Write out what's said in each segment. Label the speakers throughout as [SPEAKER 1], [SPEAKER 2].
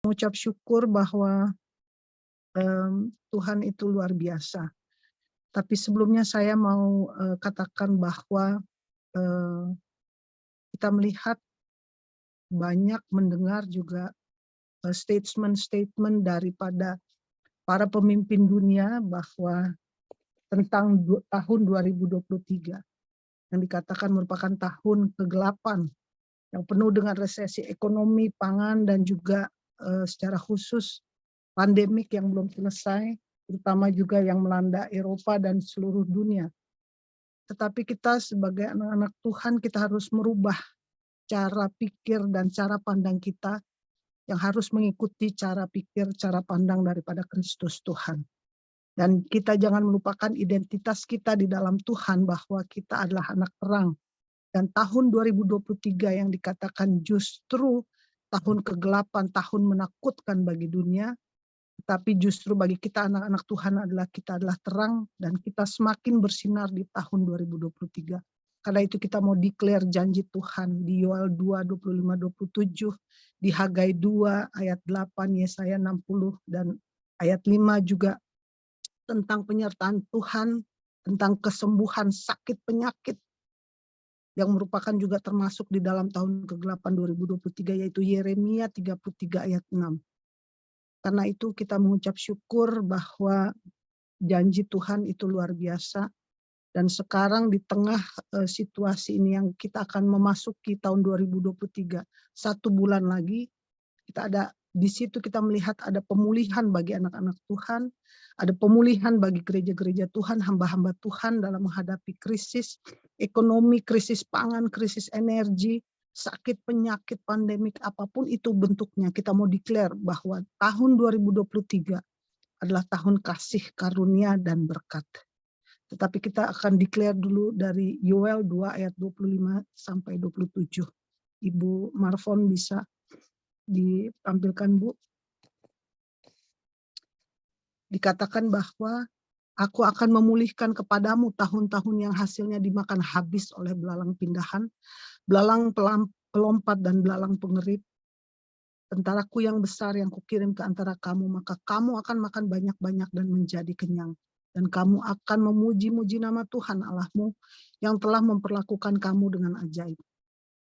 [SPEAKER 1] mengucap syukur bahwa Tuhan itu luar biasa. Tapi sebelumnya saya mau katakan bahwa kita melihat banyak mendengar juga statement-statement daripada para pemimpin dunia bahwa tentang tahun 2023 yang dikatakan merupakan tahun kegelapan yang penuh dengan resesi ekonomi, pangan, dan juga secara khusus pandemik yang belum selesai, terutama juga yang melanda Eropa dan seluruh dunia. Tetapi kita sebagai anak-anak Tuhan, kita harus merubah cara pikir dan cara pandang kita yang harus mengikuti cara pikir, cara pandang daripada Kristus Tuhan. Dan kita jangan melupakan identitas kita di dalam Tuhan bahwa kita adalah anak terang. Dan tahun 2023 yang dikatakan justru tahun kegelapan, tahun menakutkan bagi dunia, tetapi justru bagi kita anak-anak Tuhan kita adalah terang dan kita semakin bersinar di tahun 2023. Karena itu kita mau declare janji Tuhan di Yoel 2, 25, 27, di Hagai 2 ayat 8, Yesaya 60, dan ayat 5 juga tentang penyertaan Tuhan, tentang kesembuhan sakit penyakit yang merupakan juga termasuk di dalam tahun kegelapan 2023, yaitu Yeremia 33 ayat 6. Karena itu kita mengucap syukur bahwa janji Tuhan itu luar biasa. Dan sekarang di tengah situasi ini yang kita akan memasuki tahun 2023, 1 bulan lagi, kita ada di situ kita melihat ada pemulihan bagi anak-anak Tuhan, ada pemulihan bagi gereja-gereja Tuhan, hamba-hamba Tuhan dalam menghadapi krisis ekonomi, krisis pangan, krisis energi, sakit, penyakit, pandemik, apapun itu bentuknya. Kita mau declare bahwa tahun 2023 adalah tahun kasih, karunia, dan berkat. Tetapi kita akan declare dulu dari Yoel 2 ayat 25 sampai 27. Ibu Marfon bisa ditampilkan, Bu. Dikatakan bahwa aku akan memulihkan kepadamu tahun-tahun yang hasilnya dimakan habis oleh belalang pindahan, belalang pelompat, dan belalang pengerit. Tentaraku yang besar yang kukirim ke antara kamu, maka kamu akan makan banyak-banyak dan menjadi kenyang. Dan kamu akan memuji-muji nama Tuhan Allahmu yang telah memperlakukan kamu dengan ajaib.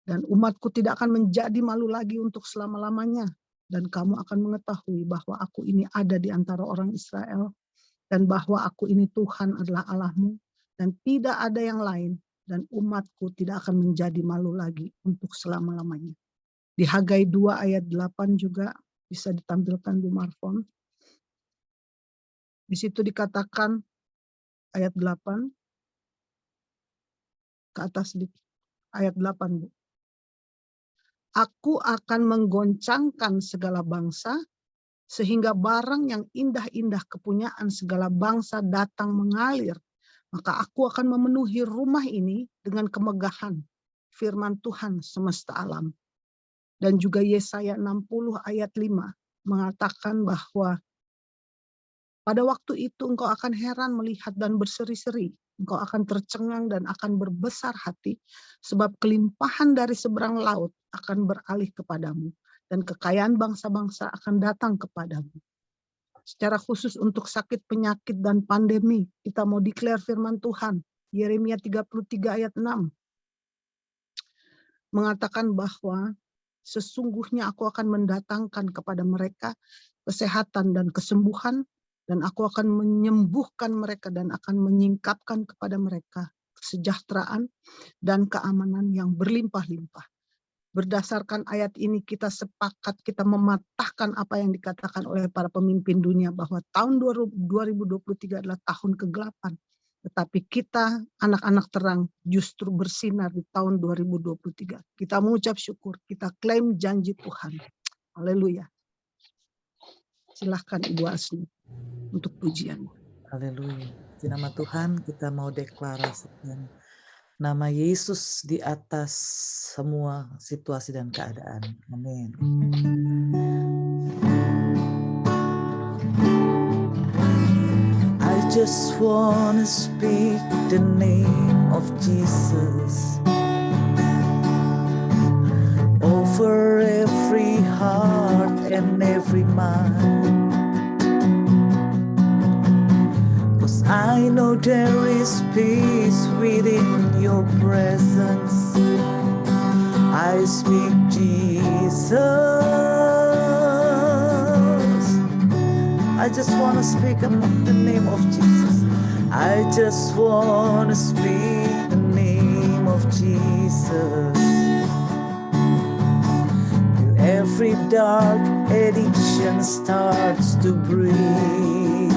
[SPEAKER 1] Dan umatku tidak akan menjadi malu lagi untuk selama-lamanya. Dan kamu akan mengetahui bahwa aku ini ada di antara orang Israel. Dan bahwa aku ini Tuhan adalah Allahmu. Dan tidak ada yang lain. Dan umatku tidak akan menjadi malu lagi untuk selama-lamanya. Di Hagai 2 ayat 8 juga bisa ditampilkan Bu Marfon. Di situ dikatakan ayat 8. Ke atas sedikit. Ayat 8, Bu. Aku akan menggoncangkan segala bangsa, sehingga barang yang indah-indah kepunyaan segala bangsa datang mengalir. Maka aku akan memenuhi rumah ini dengan kemegahan firman Tuhan semesta alam. Dan juga Yesaya 60 ayat 5 mengatakan bahwa pada waktu itu engkau akan heran melihat dan berseri-seri. Engkau akan tercengang dan akan berbesar hati, sebab kelimpahan dari seberang laut akan beralih kepadamu, dan kekayaan bangsa-bangsa akan datang kepadamu. Secara khusus untuk sakit, penyakit, dan pandemi, kita mau declare firman Tuhan. Yeremia 33 ayat 6 mengatakan bahwa sesungguhnya aku akan mendatangkan kepada mereka kesehatan dan kesembuhan, dan aku akan menyembuhkan mereka dan akan menyingkapkan kepada mereka kesejahteraan dan keamanan yang berlimpah-limpah. Berdasarkan ayat ini kita sepakat, kita mematahkan apa yang dikatakan oleh para pemimpin dunia bahwa tahun 2023 adalah tahun kegelapan. Tetapi kita anak-anak terang justru bersinar di tahun 2023. Kita mengucap syukur, kita klaim janji Tuhan. Haleluya. Silahkan Ibu Asni untuk pujian.
[SPEAKER 2] Haleluya. Di nama Tuhan kita mau deklarasikan nama Yesus di atas semua situasi dan keadaan. Amin. I just want to speak the name of Jesus over every heart and every mind. 'Cause I know there is peace within your presence. I speak Jesus. I just want to speak about the name of Jesus. I just want to speak the name of Jesus. Till every dark addiction starts to breathe.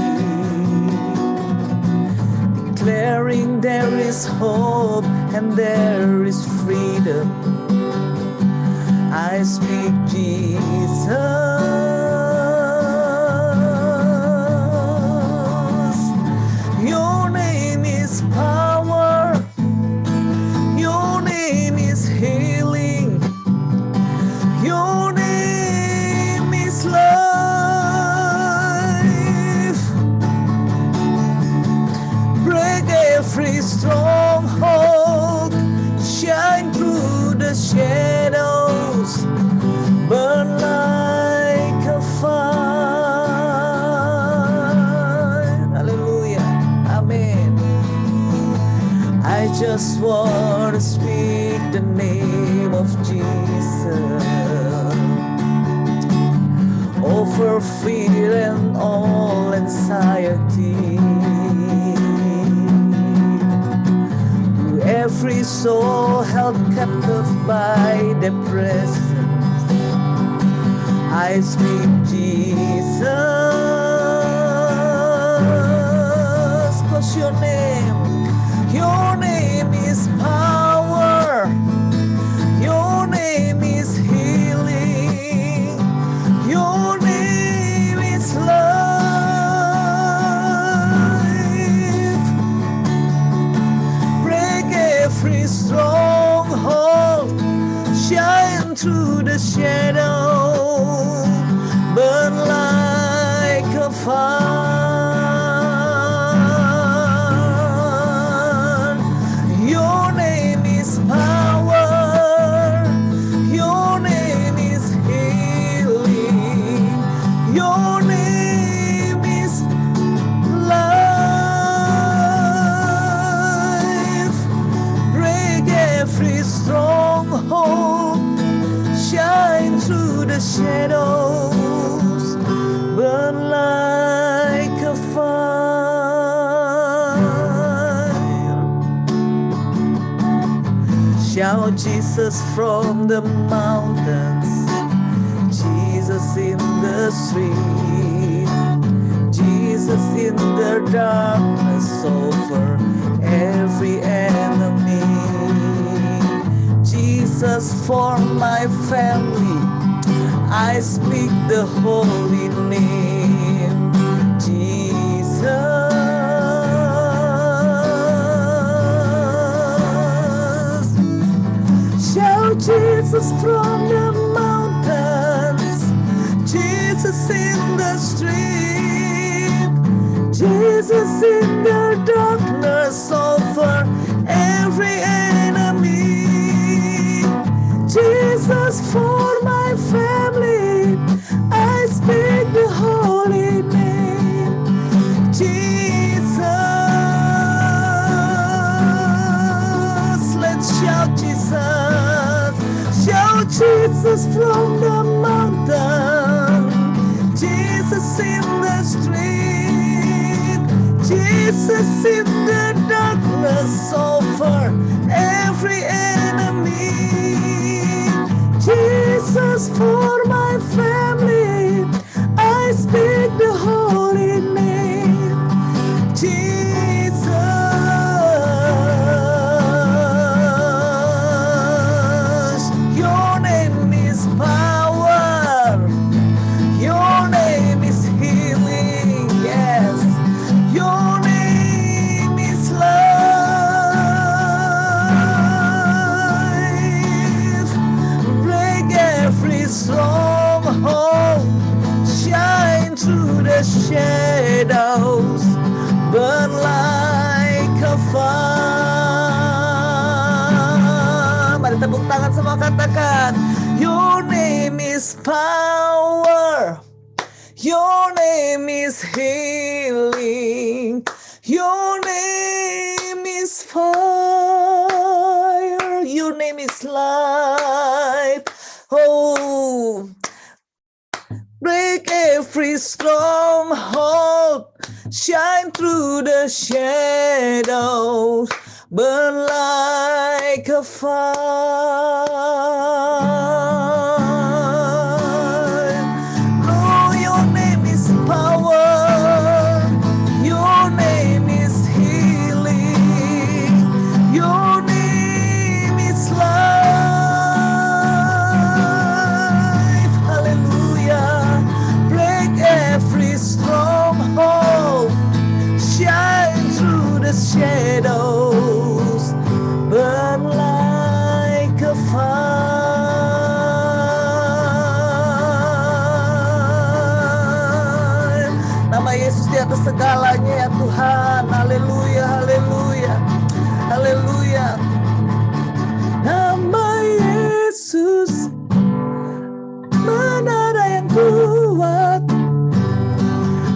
[SPEAKER 2] Declaring there is hope and there is freedom. I speak Jesus. Your name is power. Your name is healing. Your name is life. Break every stronghold. Shine through the shadows. Burn like a fire. Hallelujah. Amen. I just want to speak the name of Jesus over fear and all anxiety. To every soul held captive by depression, I speak Jesus. 'Cause your name is power. Your name is healing. Your name is life. Break every stronghold. Shine through the shadow. Burn like a fire. Your name is power. Your name is healing. Your name is life. Break every stronghold. Shine through the shadows. Burn like a fire. Shout Jesus from the mountains. Jesus in the street. Jesus in the darkness over every enemy. Jesus for my family. I speak the holy name. Jesus. Shout Jesus from the mountains. Jesus in the street. Jesus in the darkness over every enemy. Jesus for my family. I speak the holy name. Jesus. Let's shout Jesus. Shout Jesus from the mountain. Jesus in the street. Jesus in the darkness over every enemy. Jesus for my family. I speak the holy name. Jesus. Your name is power. Your name is healing. Yes. Your name is life. Break every stronghold. Shine through the shadows. Burn like a fire. Mari tepuk tangan semua, katakan. Your name is power. Your name is healing. Your name is fire. Your name is life. Oh, break every stronghold. Shine through the shadows. Burn like a fire. Oh, your name is power. Your name is healing. Your name is life. Hallelujah. Break every stronghold. Shine through the shadows. Burn like a fire. Nama Yesus di atas segalanya ya Tuhan. Haleluya, haleluya, haleluya. Nama Yesus menara yang kuat.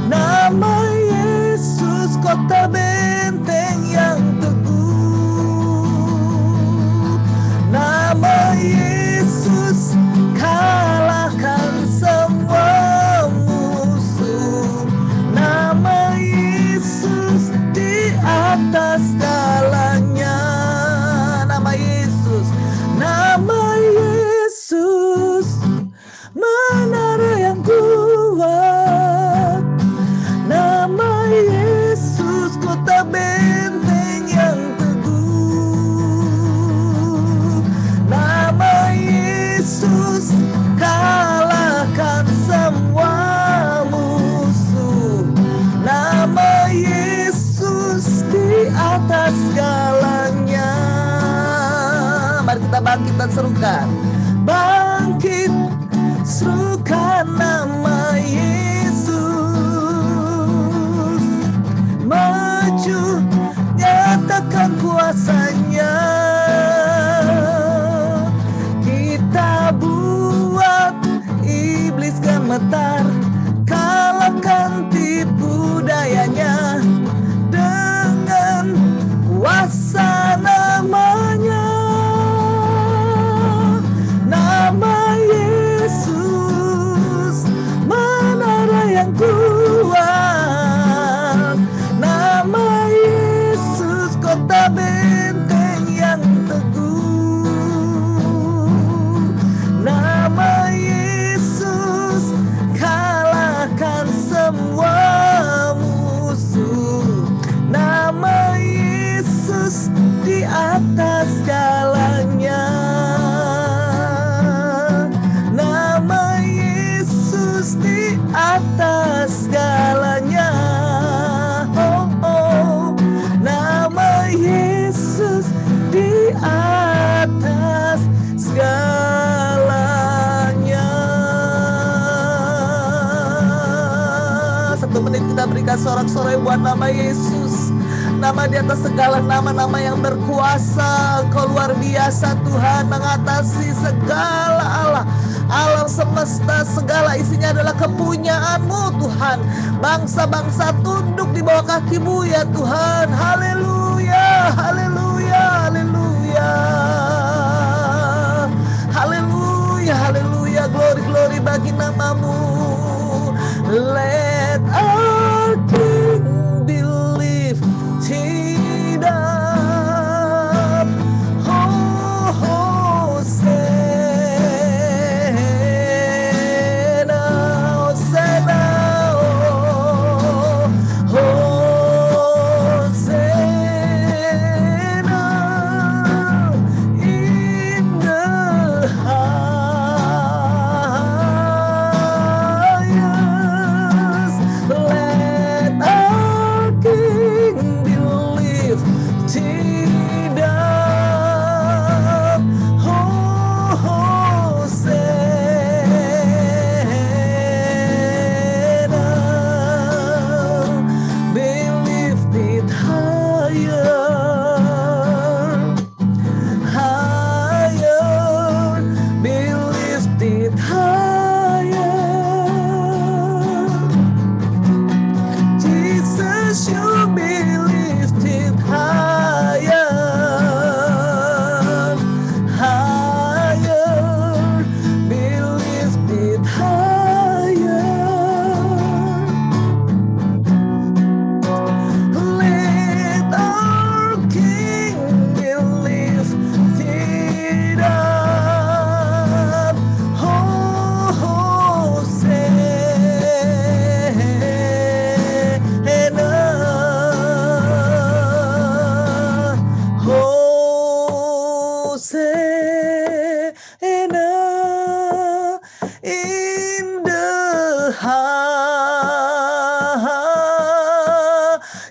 [SPEAKER 2] Nama Yesus kota benteng yang teguh. Nama Yesus kalahkan semua musuh. Nama Yesus di atas segalanya. Nama Yesus, nama Yesus menara yang kuat. Nama Yesus kota benteng yang teguh. Nama Yesus kalahkan semua musuh. Nama Yesus di atas segalanya. Mari kita bangkit dan serukan. Bangkit, serukan nama Yesus. Maju, nyatakan kuasanya. Kita buat iblis gemetar, kalahkan tipu dayanya dengan kuasa namanya. Nama Yesus menara yang kuat. Nama Yesus kota benteng yang teguh. Nama Yesus kalahkan semua musuh. Nama Yesus di atas segalanya. Nama Yesus di atas segalanya. Oh, oh. Nama Yesus di atas segalanya. 1 menit kita berikan sorak-sorai buat nama Yesus. Nama di atas segala nama-nama yang berkuasa. Engkau luar biasa Tuhan, mengatasi segala Allah. Alam semesta segala isinya adalah kepunyaan-Mu Tuhan. Bangsa-bangsa tunduk di bawah kaki-Mu ya Tuhan. Haleluya, haleluya, haleluya. Haleluya, haleluya. Glory, glory bagi nama-Mu. Let our King be lifted up. Oh, Hosanna, Hosanna, oh, Hosanna in the highest.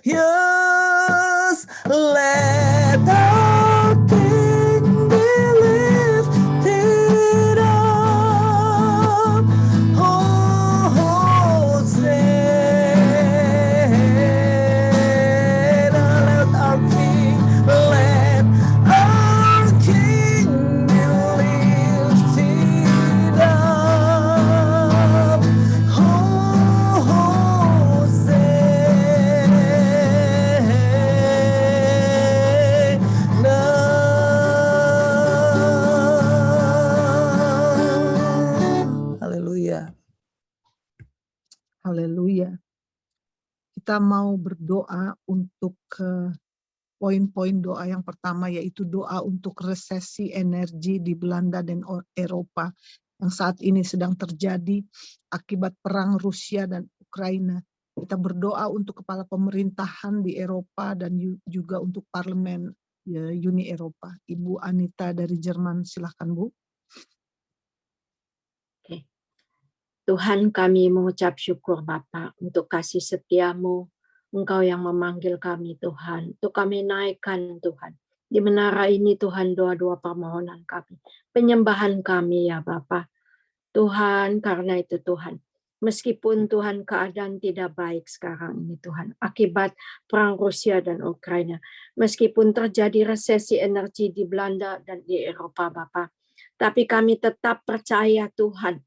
[SPEAKER 2] Yes, let our King be lifted up. Oh, Hosanna, let our King be lifted up. Oh, Hosanna. Haleluya.
[SPEAKER 1] Haleluya. Kita mau berdoa untuk poin-poin doa yang pertama, yaitu doa untuk resesi energi di Belanda dan Eropa yang saat ini sedang terjadi akibat perang Rusia dan Ukraina. Kita berdoa untuk kepala pemerintahan di Eropa dan juga untuk parlemen Uni Eropa. Ibu Anita dari Jerman, silahkan Bu.
[SPEAKER 3] Oke. Tuhan, kami mengucap syukur Bapa untuk kasih setia-Mu. Engkau yang memanggil kami Tuhan, untuk kami naikkan Tuhan. Di menara ini Tuhan, doa-doa permohonan kami, penyembahan kami ya Bapa. Tuhan, karena itu Tuhan, meskipun Tuhan keadaan tidak baik sekarang ini Tuhan, akibat perang Rusia dan Ukraina, meskipun terjadi resesi energi di Belanda dan di Eropa Bapa, tapi kami tetap percaya Tuhan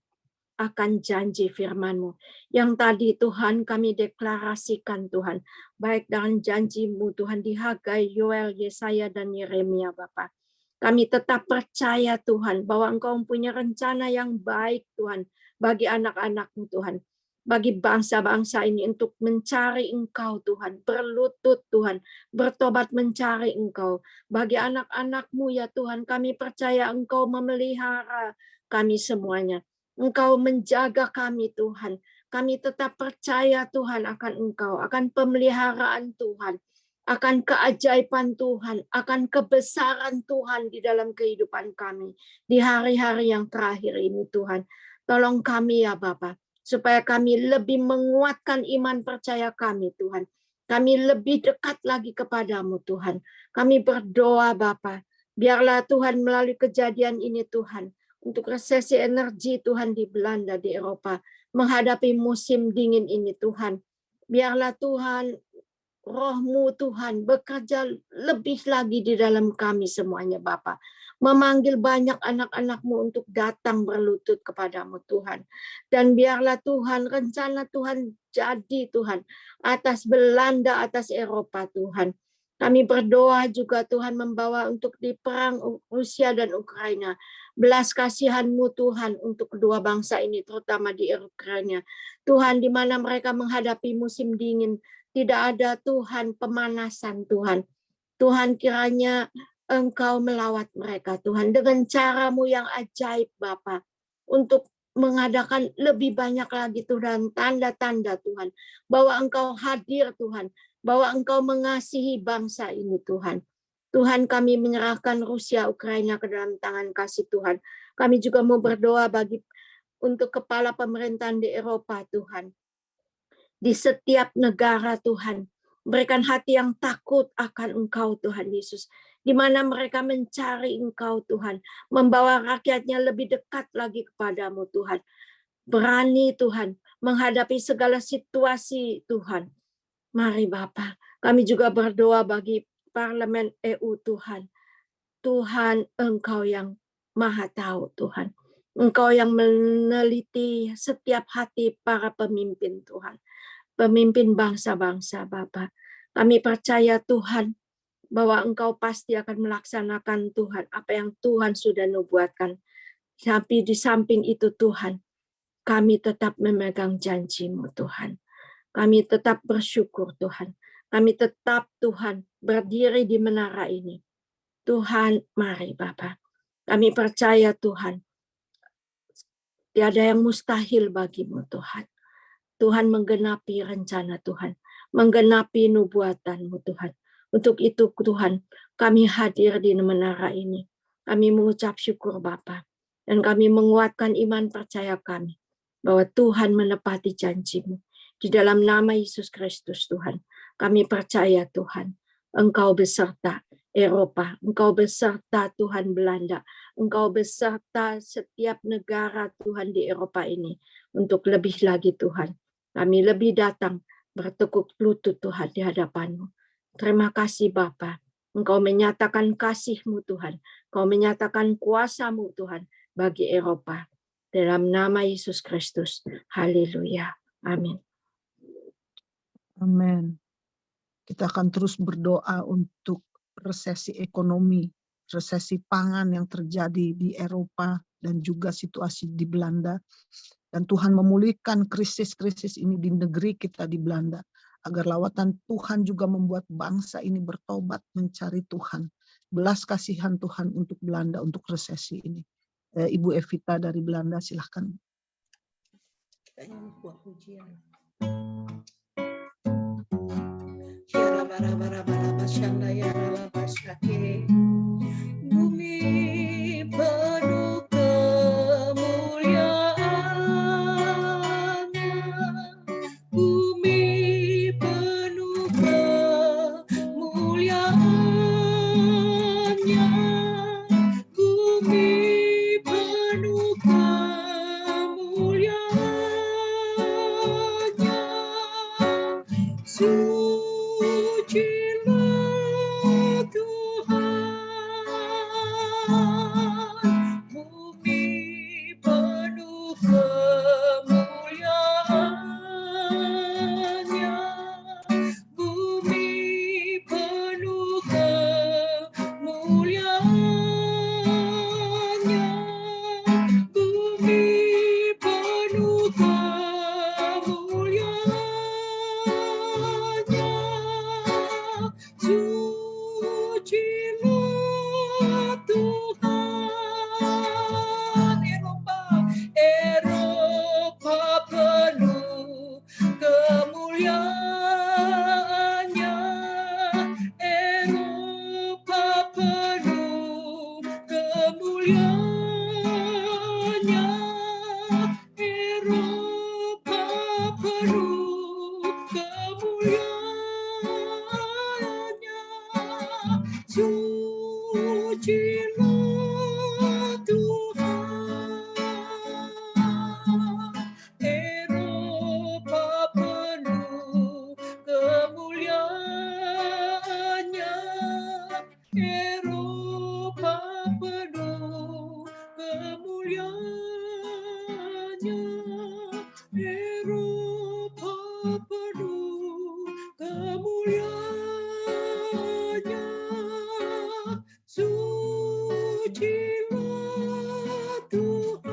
[SPEAKER 3] akan janji firman-Mu yang tadi Tuhan kami deklarasikan Tuhan, baik dengan janji-Mu Tuhan di Hagai, Yoel, Yesaya dan Yeremia Bapa. Kami tetap percaya Tuhan bahwa Engkau mempunyai rencana yang baik Tuhan bagi anak-anak-Mu Tuhan, bagi bangsa-bangsa ini untuk mencari Engkau Tuhan, berlutut Tuhan, bertobat mencari Engkau. Bagi anak-anak-Mu ya Tuhan, kami percaya Engkau memelihara kami semuanya. Engkau menjaga kami Tuhan. Kami tetap percaya Tuhan akan Engkau, akan pemeliharaan Tuhan, akan keajaiban Tuhan, akan kebesaran Tuhan di dalam kehidupan kami di hari-hari yang terakhir ini Tuhan. Tolong kami ya Bapa, supaya kami lebih menguatkan iman percaya kami Tuhan. Kami lebih dekat lagi kepadamu Tuhan. Kami berdoa Bapa, biarlah Tuhan melalui kejadian ini Tuhan, untuk resesi energi Tuhan di Belanda, di Eropa, menghadapi musim dingin ini Tuhan. Biarlah Tuhan, Roh-Mu Tuhan bekerja lebih lagi di dalam kami semuanya Bapa. Memanggil banyak anak-anak-Mu untuk datang berlutut kepadamu Tuhan. Dan biarlah Tuhan, rencana Tuhan jadi Tuhan, atas Belanda, atas Eropa Tuhan. Kami berdoa juga Tuhan membawa untuk di perang Rusia dan Ukraina. Belas kasihan-Mu Tuhan untuk kedua bangsa ini, terutama di Ukraina. Tuhan, di mana mereka menghadapi musim dingin, tidak ada Tuhan pemanasan Tuhan. Tuhan, kiranya Engkau melawat mereka Tuhan dengan cara-Mu yang ajaib Bapa, untuk mengadakan lebih banyak lagi Tuhan tanda-tanda Tuhan, bahwa Engkau hadir Tuhan, bahwa Engkau mengasihi bangsa ini Tuhan. Tuhan, kami menyerahkan Rusia, Ukraina ke dalam tangan kasih Tuhan. Kami juga mau berdoa untuk kepala pemerintahan di Eropa Tuhan. Di setiap negara Tuhan, berikan hati yang takut akan Engkau Tuhan Yesus. Di mana mereka mencari Engkau Tuhan, membawa rakyatnya lebih dekat lagi kepadamu Tuhan. Berani Tuhan menghadapi segala situasi Tuhan. Mari Bapa, kami juga berdoa bagi parlemen EU Tuhan. Tuhan, Engkau yang Maha Tahu Tuhan. Engkau yang meneliti setiap hati para pemimpin Tuhan. Pemimpin bangsa-bangsa Bapa. Kami percaya Tuhan bahwa Engkau pasti akan melaksanakan Tuhan apa yang Tuhan sudah nubuatkan. Tapi di samping itu Tuhan, kami tetap memegang janji-Mu Tuhan. Kami tetap bersyukur Tuhan. Kami tetap Tuhan berdiri di menara ini. Tuhan, mari Bapa. Kami percaya Tuhan, tiada yang mustahil bagi-Mu Tuhan. Tuhan menggenapi rencana Tuhan, menggenapi nubuatan-Mu Tuhan. Untuk itu Tuhan, kami hadir di menara ini. Kami mengucap syukur Bapa, dan kami menguatkan iman percaya kami, bahwa Tuhan menepati janji-Mu. Di dalam nama Yesus Kristus Tuhan, kami percaya Tuhan, Engkau beserta Eropa, Engkau beserta Tuhan Belanda, Engkau beserta setiap negara Tuhan di Eropa ini. Untuk lebih lagi Tuhan, kami lebih datang bertekuk lutut Tuhan di hadapan-Mu. Terima kasih Bapa, Engkau menyatakan kasih-Mu Tuhan, Engkau menyatakan kuasa-Mu Tuhan bagi Eropa. Dalam nama Yesus Kristus, haleluya, amin.
[SPEAKER 1] Amin. Kita akan terus berdoa untuk resesi ekonomi, resesi pangan yang terjadi di Eropa dan juga situasi di Belanda. Dan Tuhan memulihkan krisis-krisis ini di negeri kita di Belanda. Agar lawatan Tuhan juga membuat bangsa ini bertobat mencari Tuhan. Belas kasihan Tuhan untuk Belanda, untuk resesi ini. Ibu Evita dari Belanda, silahkan.
[SPEAKER 2] Kita nyanyi buah pujian. Bumi penuh kemuliaan-Nya, bumi penuh kemuliaan-Nya, bumi penuh kemuliaan-Nya. Sucilah Tuhan, bumi penuh kemuliaan-Nya, bumi penuh kemuliaan-Nya, bumi penuh kemuliaan-Nya. Sucilah Tuhan. Eropa penuh kemuliaan-Nya, Eropa penuh kemuliaan-Nya, Eropa penuh kemuliaan-Nya. Sucilah Tuhan, Eropa penuh kemuliaan-Nya, Eropa penuh kemuliaan-Nya, Eropa penuh kemuliaan-Nya. Sucilah Tuhan,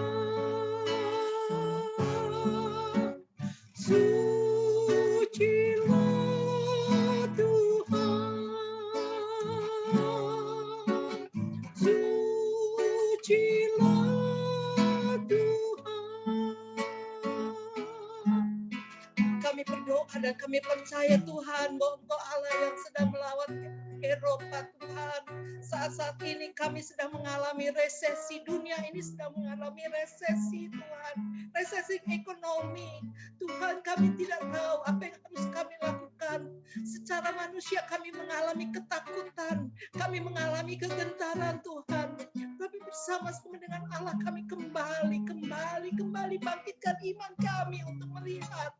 [SPEAKER 2] sucilah Tuhan, sucilah Tuhan. Kami berdoa dan kami percaya Tuhan bahwa Engkau Allah yang sedang melawat Eropa Tuhan. Saat-saat ini kami sedang mengalami resesi, dunia ini sedang mengalami resesi Tuhan. Resesi ekonomi. Tuhan, kami tidak tahu apa yang harus kami lakukan. Secara manusia kami mengalami ketakutan, kami mengalami kegentaran Tuhan. Tapi bersama-sama dengan Allah kami kembali bangkitkan iman kami untuk melihat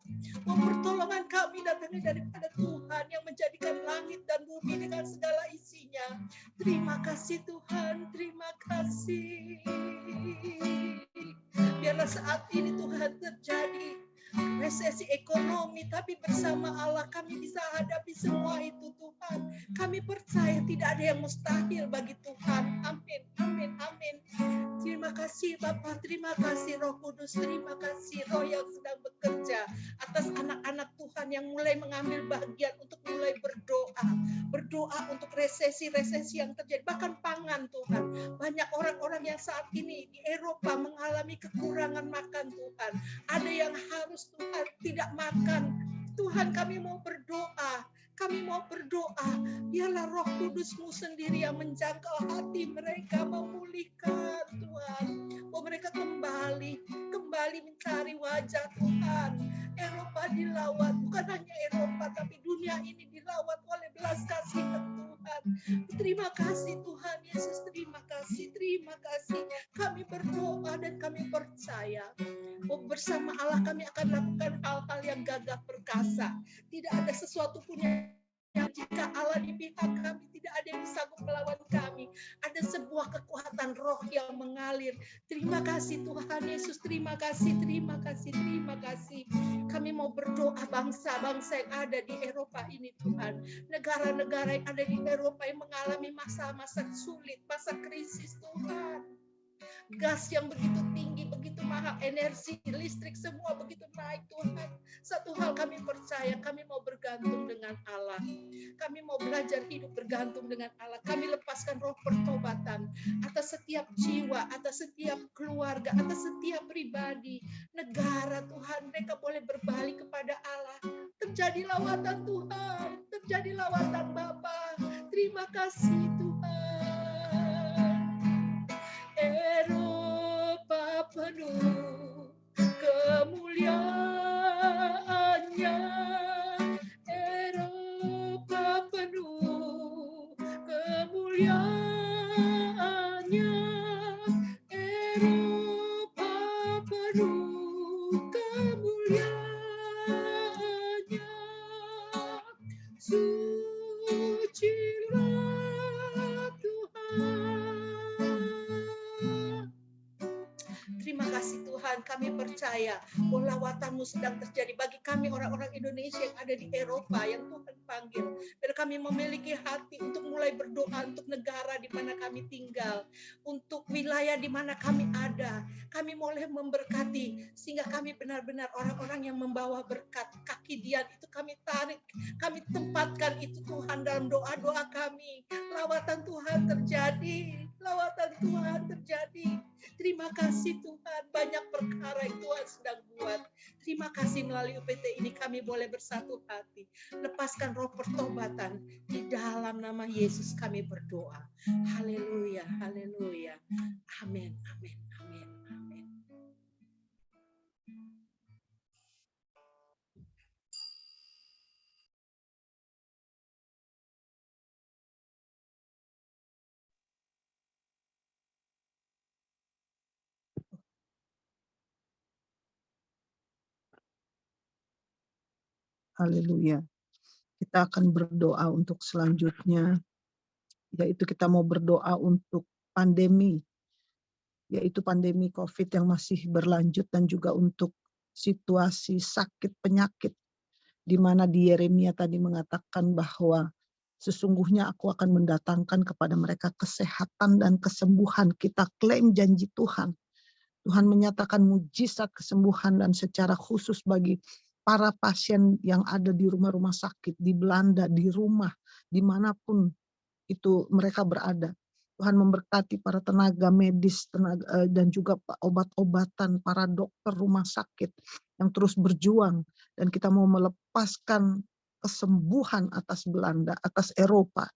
[SPEAKER 2] bahwa pertolongan kami datangnya daripada Tuhan yang menjadikan langit dan bumi dengan segala isinya. Terima kasih Tuhan, terima kasih. Biarlah saat ini Tuhan terjadi resesi ekonomi, tapi bersama Allah kami bisa hadapi semua itu Tuhan. Kami percaya tidak ada yang mustahil bagi Tuhan. Amin, amin, amin. Terima kasih Bapa, terima kasih Roh Kudus, terima kasih Roh yang sedang bekerja atas anak-anak Tuhan yang mulai mengambil bagian untuk mulai berdoa untuk resesi-resesi yang terjadi, bahkan pangan Tuhan. Banyak orang-orang yang saat ini di Eropa mengalami kekurangan makan Tuhan. Ada yang harus Tuhan tidak makan. Tuhan, kami mau berdoa. Biarlah Roh Kudus-Mu sendiri yang menjangkau hati mereka, memulihkan Tuhan. Bahwa mereka kembali kembali mencari wajah Tuhan. Eropa dilawat, bukan hanya Eropa, tapi dunia ini dilawat oleh belas kasihan Tuhan. Terima kasih Tuhan Yesus, terima kasih, terima kasih. Kami berdoa dan kami percaya bersama Allah kami akan lakukan hal-hal yang gagah perkasa. Tidak ada sesuatu pun yang jika Allah di pihak kami, tidak ada yang sanggup melawan kami. Ada sebuah kekuatan roh yang mengalir. Terima kasih Tuhan Yesus, terima kasih, terima kasih, terima kasih. Kami mau berdoa bangsa-bangsa yang ada di Eropa ini Tuhan. Negara-negara yang ada di Eropa yang mengalami masa-masa sulit, masa krisis Tuhan. Gas yang begitu tinggi, begitu mahal, energi listrik semua begitu naik Tuhan. Satu hal kami percaya, kami mau bergantung dengan Allah. Kami mau belajar hidup bergantung dengan Allah. Kami lepaskan roh pertobatan atas setiap jiwa, atas setiap keluarga, atas setiap pribadi. Negara Tuhan, mereka boleh berbalik kepada Allah. Terjadi lawatan Tuhan, terjadi lawatan Bapa. Terima kasih Tuhan. Eropa penuh kemuliaannya, Eropa penuh kemuliaannya, Eropa penuh kemuliaannya. Sucilah Tuhan. Terima kasih Tuhan, kami percaya bahwa lawatan-Mu sedang terjadi bagi kami orang-orang Indonesia yang ada di Eropa yang Tuhan panggil. Dan kami memiliki hati untuk mulai berdoa untuk negara di mana kami tinggal, untuk wilayah di mana kami ada. Kami boleh memberkati sehingga kami benar-benar orang-orang yang membawa berkat. Kaki Dian itu kami tarik, kami tempatkan itu Tuhan dalam doa-doa kami. Lawatan Tuhan terjadi, lawatan Tuhan terjadi. Terima kasih Tuhan, banyak perkara yang Tuhan sedang buat. Terima kasih melalui UPT ini kami boleh bersatu hati. Lepaskan roh pertobatan. Di dalam nama Yesus kami berdoa. Haleluya, haleluya. Amin, amin, amin, amin.
[SPEAKER 1] Haleluya. Kita akan berdoa untuk selanjutnya, yaitu kita mau berdoa untuk pandemi, yaitu pandemi COVID yang masih berlanjut, dan juga untuk situasi sakit penyakit, di mana di Yeremia tadi mengatakan bahwa sesungguhnya aku akan mendatangkan kepada mereka kesehatan dan kesembuhan. Kita klaim janji Tuhan. Tuhan menyatakan mujizat kesembuhan dan secara khusus bagi para pasien yang ada di rumah-rumah sakit, di Belanda, di rumah, dimanapun itu mereka berada. Tuhan memberkati para tenaga medis dan juga obat-obatan, para dokter rumah sakit yang terus berjuang. Dan kita mau melepaskan kesembuhan atas Belanda, atas Eropa.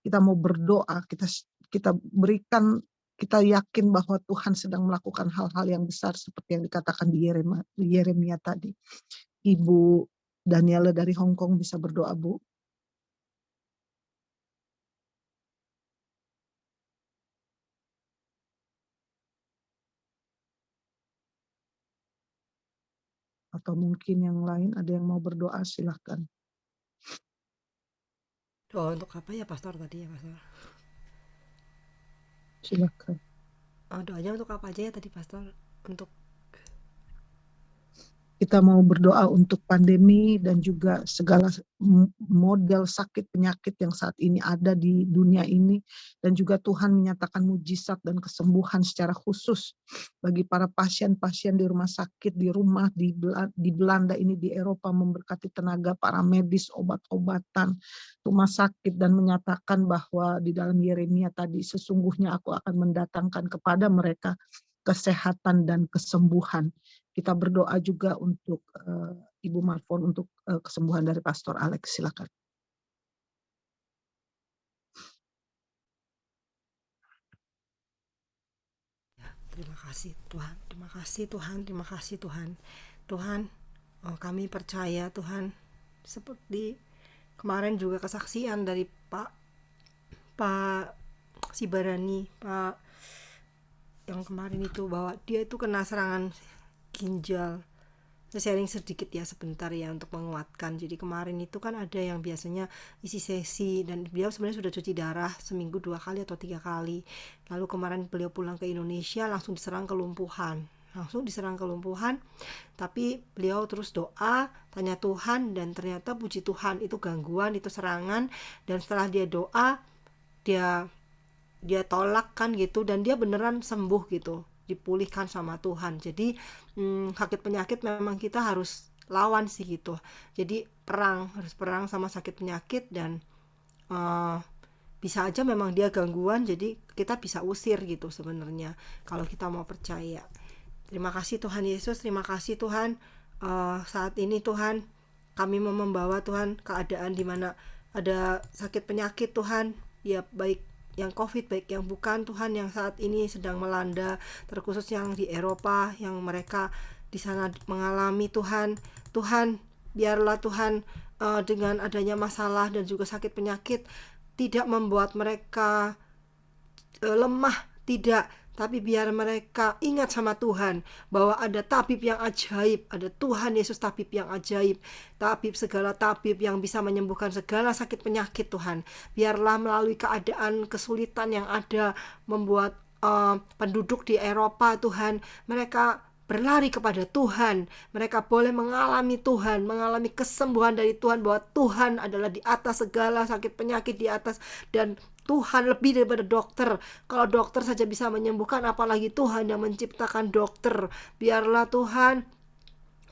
[SPEAKER 1] Kita mau berdoa, kita berikan, kita yakin bahwa Tuhan sedang melakukan hal-hal yang besar seperti yang dikatakan di Yeremia tadi. Ibu Daniela dari Hong Kong bisa berdoa, Bu? Atau mungkin yang lain ada yang mau berdoa, silahkan.
[SPEAKER 4] Doa untuk apa ya Pastor tadi ya Pastor?
[SPEAKER 1] Silahkan.
[SPEAKER 4] Doanya untuk apa aja ya tadi Pastor? Untuk
[SPEAKER 1] Kita mau berdoa untuk pandemi dan juga segala model sakit penyakit yang saat ini ada di dunia ini. Dan juga Tuhan menyatakan mujizat dan kesembuhan secara khusus bagi para pasien-pasien di rumah sakit, di rumah, di Belanda ini, di Eropa, memberkati tenaga para medis, obat-obatan, rumah sakit, dan menyatakan bahwa di dalam Yeremia tadi, sesungguhnya aku akan mendatangkan kepada mereka kesehatan dan kesembuhan. Kita berdoa juga untuk Ibu Marfon untuk kesembuhan dari Pastor Alex. Silakan.
[SPEAKER 4] Terima kasih Tuhan, terima kasih Tuhan, terima kasih Tuhan. Tuhan, kami percaya Tuhan, seperti kemarin juga kesaksian dari Pak Sibarani, Pak yang kemarin itu, bahwa dia itu kena serangan ginjal. Saya sharing sedikit ya sebentar ya untuk menguatkan. Jadi kemarin itu kan ada yang biasanya isi sesi, dan beliau sebenarnya sudah cuci darah seminggu 2 kali atau 3 kali. Lalu kemarin beliau pulang ke Indonesia langsung diserang kelumpuhan. Tapi beliau terus doa, tanya Tuhan, dan ternyata puji Tuhan itu gangguan, itu serangan. Dan setelah dia doa, dia tolak kan gitu, dan dia beneran sembuh gitu, dipulihkan sama Tuhan. Jadi sakit penyakit memang kita harus lawan sih gitu. Jadi harus perang sama sakit penyakit, dan bisa aja memang dia gangguan, jadi kita bisa usir gitu sebenarnya kalau kita mau percaya. Terima kasih Tuhan Yesus, terima kasih Tuhan. Saat ini Tuhan, kami mau membawa Tuhan keadaan di mana ada sakit penyakit Tuhan, ya baik yang COVID, baik yang bukan Tuhan, yang saat ini sedang melanda, terkhusus yang di Eropa, yang mereka di sana mengalami Tuhan. Tuhan, biarlah Tuhan dengan adanya masalah dan juga sakit penyakit tidak membuat mereka lemah, tidak, tapi biar mereka ingat sama Tuhan bahwa ada tabib yang ajaib, ada Tuhan Yesus tabib yang ajaib, segala tabib yang bisa menyembuhkan segala sakit penyakit Tuhan. Biarlah melalui keadaan kesulitan yang ada membuat penduduk di Eropa Tuhan, mereka berlari kepada Tuhan, mereka boleh mengalami Tuhan, mengalami kesembuhan dari Tuhan, bahwa Tuhan adalah di atas segala sakit penyakit, di atas, dan Tuhan lebih daripada dokter. Kalau dokter saja bisa menyembuhkan, apalagi Tuhan yang menciptakan dokter. Biarlah Tuhan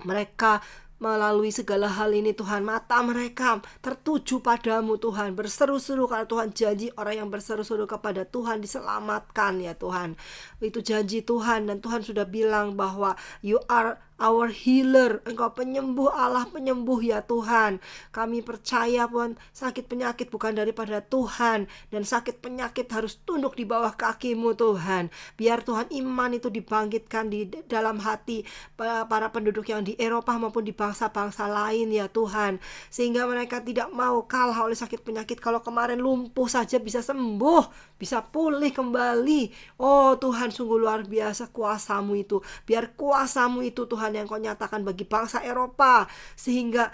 [SPEAKER 4] mereka melalui segala hal ini Tuhan, mata mereka tertuju padamu Tuhan, berseru-seru, karena Tuhan janji orang yang berseru-seru kepada Tuhan diselamatkan ya Tuhan. Itu janji Tuhan, dan Tuhan sudah bilang bahwa you are our healer, Engkau penyembuh, Allah penyembuh ya Tuhan. Kami percaya Tuhan, sakit penyakit bukan daripada Tuhan, dan sakit penyakit harus tunduk di bawah kaki-Mu Tuhan. Biar Tuhan iman itu dibangkitkan di dalam hati para penduduk yang di Eropa maupun di bangsa-bangsa lain ya Tuhan, sehingga mereka tidak mau kalah oleh sakit penyakit. Kalau kemarin lumpuh saja bisa sembuh, bisa pulih kembali. Oh Tuhan, sungguh luar biasa kuasa-Mu itu. Biar kuasa-Mu itu Tuhan yang Kau nyatakan bagi bangsa Eropa, sehingga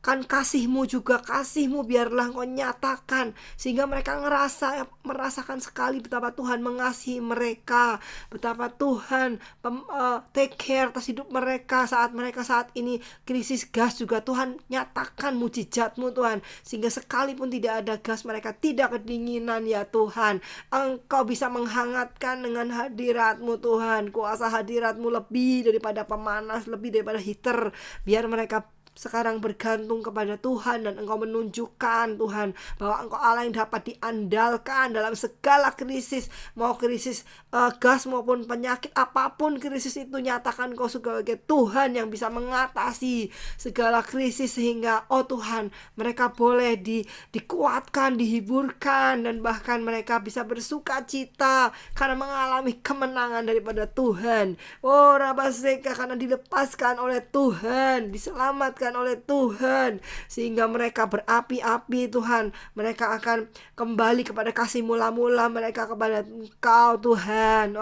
[SPEAKER 4] kan kasih-Mu juga, kasih-Mu biarlah Kau nyatakan, sehingga mereka merasakan sekali betapa Tuhan mengasihi mereka, betapa Tuhan take care atas hidup mereka saat ini krisis gas juga. Tuhan nyatakan mujizat-Mu Tuhan, sehingga sekalipun tidak ada gas mereka tidak kedinginan ya Tuhan. Engkau bisa menghangatkan dengan hadirat-Mu Tuhan. Kuasa hadirat-Mu lebih daripada pemanas, lebih daripada heater. Biar mereka sekarang bergantung kepada Tuhan, dan Engkau menunjukkan Tuhan bahwa Engkau Allah yang dapat diandalkan dalam segala krisis, mau krisis gas maupun penyakit, apapun krisis itu, nyatakan Engkau sebagai Tuhan yang bisa mengatasi segala krisis, sehingga oh Tuhan, mereka boleh dikuatkan, dihiburkan, dan bahkan mereka bisa bersuka cita karena mengalami kemenangan daripada Tuhan. Oh Rabaseka, karena dilepaskan oleh Tuhan, diselamatkan oleh Tuhan, sehingga mereka berapi-api Tuhan. Mereka akan kembali kepada kasih mula-mula mereka kepada Engkau Tuhan.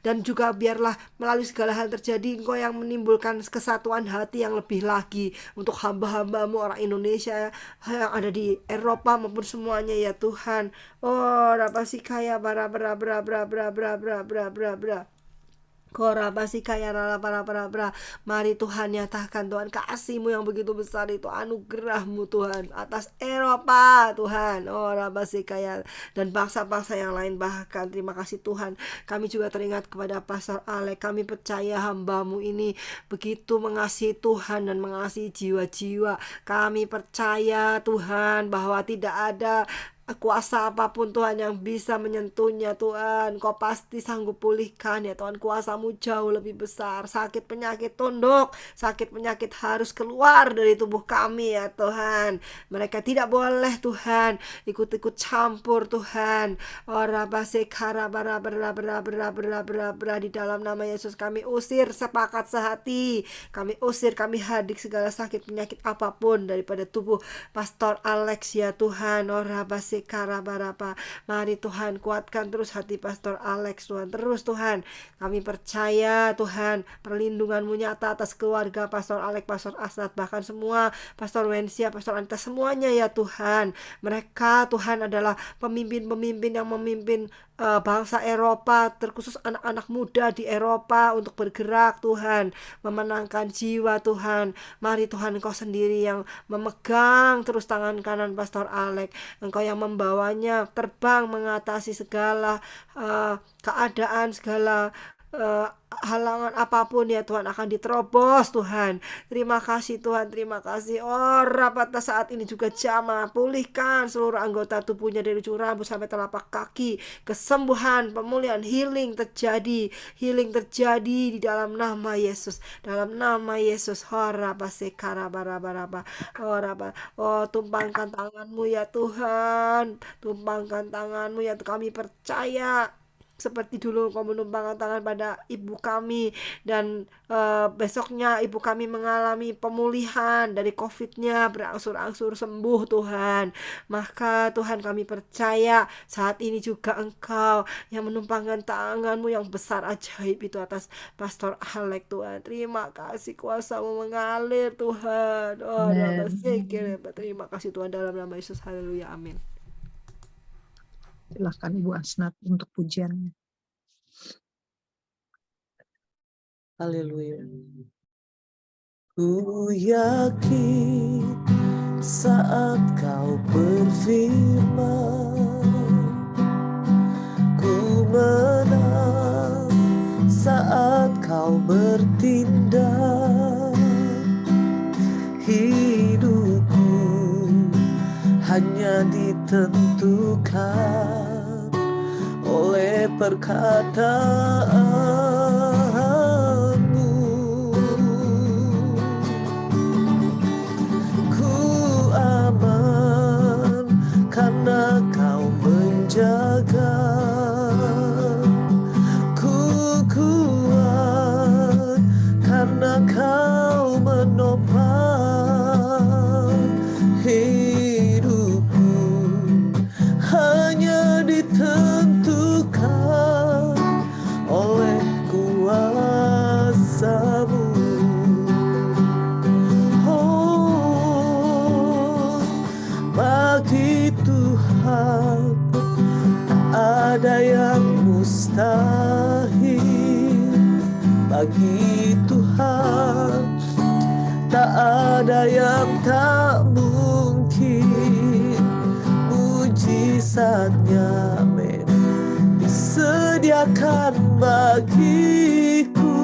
[SPEAKER 4] Dan juga biarlah melalui segala hal terjadi, Engkau yang menimbulkan kesatuan hati yang lebih lagi untuk hamba-hamba-Mu orang Indonesia yang ada di Eropa maupun semuanya ya Tuhan. Oh rapasikaya bara. Mari Tuhan nyatakan Tuhan kasih-Mu yang begitu besar itu, anugerah-Mu Tuhan atas Eropa Tuhan, oh Rabasikaya, dan bangsa-bangsa yang lain bahkan. Terima kasih Tuhan. Kami juga teringat kepada Pastor Alek. Kami percaya hamba-Mu ini begitu mengasihi Tuhan dan mengasihi jiwa-jiwa. Kami percaya Tuhan bahwa tidak ada kuasa apapun Tuhan yang bisa menyentuhnya Tuhan, Kau pasti sanggup pulihkan ya Tuhan. Kuasa-Mu jauh lebih besar. Sakit penyakit tunduk, sakit penyakit harus keluar dari tubuh kami ya Tuhan. Mereka tidak boleh Tuhan ikut-ikut campur Tuhan. Ora basekara bara bara bara bara bara bara bara. Di dalam nama Yesus kami usir, sepakat sehati. Kami usir, kami hadik segala sakit penyakit apapun daripada tubuh Pastor Alex ya Tuhan. Ora basekara barapa. Mari Tuhan kuatkan terus hati Pastor Alex Tuhan. Terus Tuhan kami percaya Tuhan perlindungan-Mu nyata atas keluarga Pastor Alex, Pastor Asnat, bahkan semua Pastor Wensia, Pastor Anita, semuanya ya Tuhan. Mereka Tuhan adalah pemimpin-pemimpin yang memimpin bangsa Eropa, terkhusus anak-anak muda di Eropa untuk bergerak Tuhan, memenangkan jiwa Tuhan. Mari Tuhan Engkau sendiri yang memegang terus tangan kanan Pastor Alex, Engkau yang membawanya terbang mengatasi segala keadaan, segala halangan apapun ya Tuhan akan diterobos Tuhan. Terima kasih Tuhan, terima kasih. Pada saat ini juga jamah, pulihkan seluruh anggota tubuhnya dari ujung rambut sampai telapak kaki. Kesembuhan, pemulihan, healing terjadi di dalam nama Yesus. Dalam nama Yesus. Tumpangkan tangan-Mu ya Tuhan. Tumpangkan tangan-Mu ya Tuhan. Kami percaya seperti dulu Kau menumpangkan tangan pada ibu kami, dan besoknya ibu kami mengalami pemulihan dari COVID-nya, berangsur-angsur sembuh Tuhan. Maka Tuhan kami percaya saat ini juga Engkau yang menumpangkan tangan-Mu yang besar ajaib itu atas Pastor Alex Tuhan. Terima kasih, kuasa-Mu mengalir Tuhan. Terima kasih Tuhan, dalam nama Yesus. Haleluya, amin.
[SPEAKER 1] Silahkan Ibu Asnat untuk pujiannya.
[SPEAKER 2] Haleluya. Ku yakin saat Kau berfirman, ku menang saat Kau bertindak. Hidupku hanya ditentukan oleh perkataan-Mu. Ku aman karena Kau menjaga. Ku kuat karena Kau menopang. Hidupku hanya ditentukan oleh kuasa-Mu. Oh, bagi Tuhan tak ada yang mustahil. Bagi Tuhan tak ada yang tak mungkin. Mujizatnya disediakan bagiku.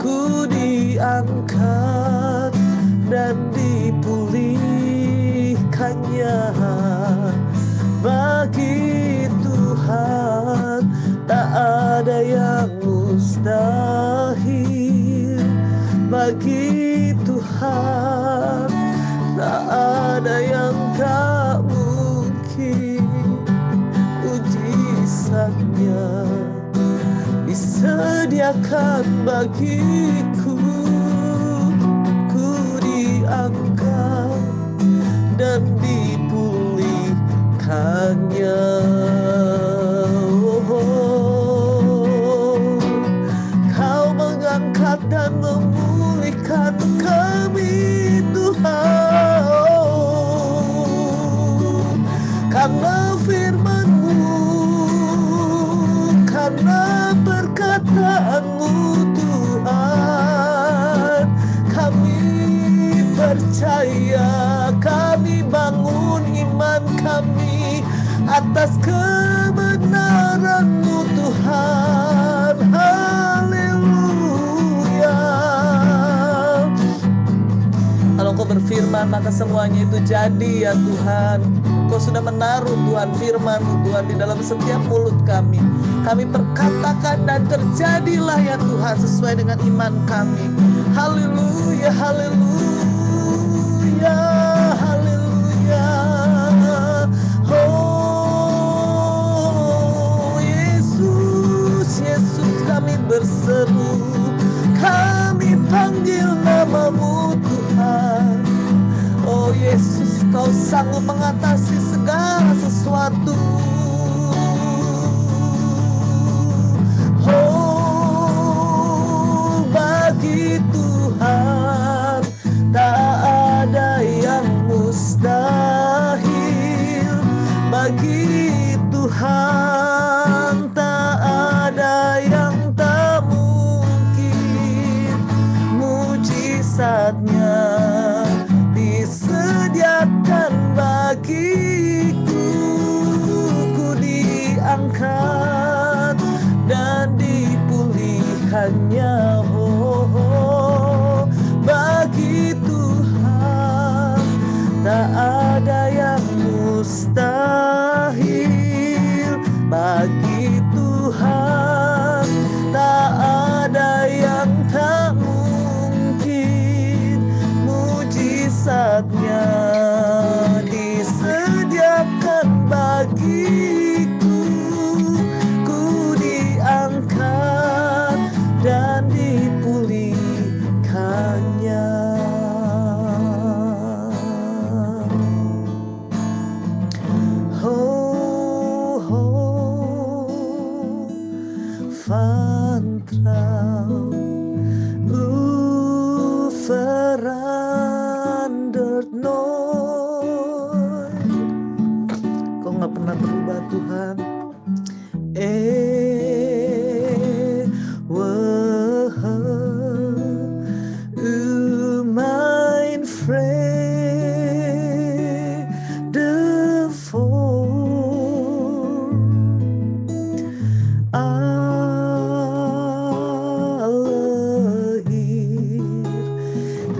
[SPEAKER 2] Ku diangkat dan dipulihkannya. Bagi Tuhan tak ada yang mustahil. Bagi Tuhan tak ada yang tak mungkin. Mujizatnya disediakan bagiku. Ku diangkat dan dipulihkannya. Kau mengangkat dan memulihkan kami Tuhan. Karena firman-Mu, karena perkataan-Mu Tuhan, kami percaya, kami bangun iman kami atas kebenaran-Mu Tuhan. Haleluya. Kalau Kau berfirman maka semuanya itu jadi ya Tuhan. Engkau sudah menaruh Tuhan firman-Mu Tuhan di dalam setiap mulut kami. Kami perkatakan dan terjadilah ya Tuhan sesuai dengan iman kami. Haleluya, haleluya, haleluya. Oh Yesus, Yesus kami berseru, kami panggil nama-Mu Tuhan. Oh Yesus, Kau sanggup mengatasi segala sesuatu. Oh, bagi Tuhan tak ada yang mustahil. Bagi Tuhan tak ada yang tak mungkin. Mujizatnya disediakan bagiku, ku diangkat dan dipulihkannya. Oh, bagi Tuhan tak ada yang mustahil. Bagi Tuhan tak ada yang tak mungkin. Mujizatnya disediakan bagiku, ku diangkat dan dipulihkannya. Oh, oh, Vantrau, verandert nooit. Kau gak pernah berubah Tuhan. U mijn vredevol. Alle eer,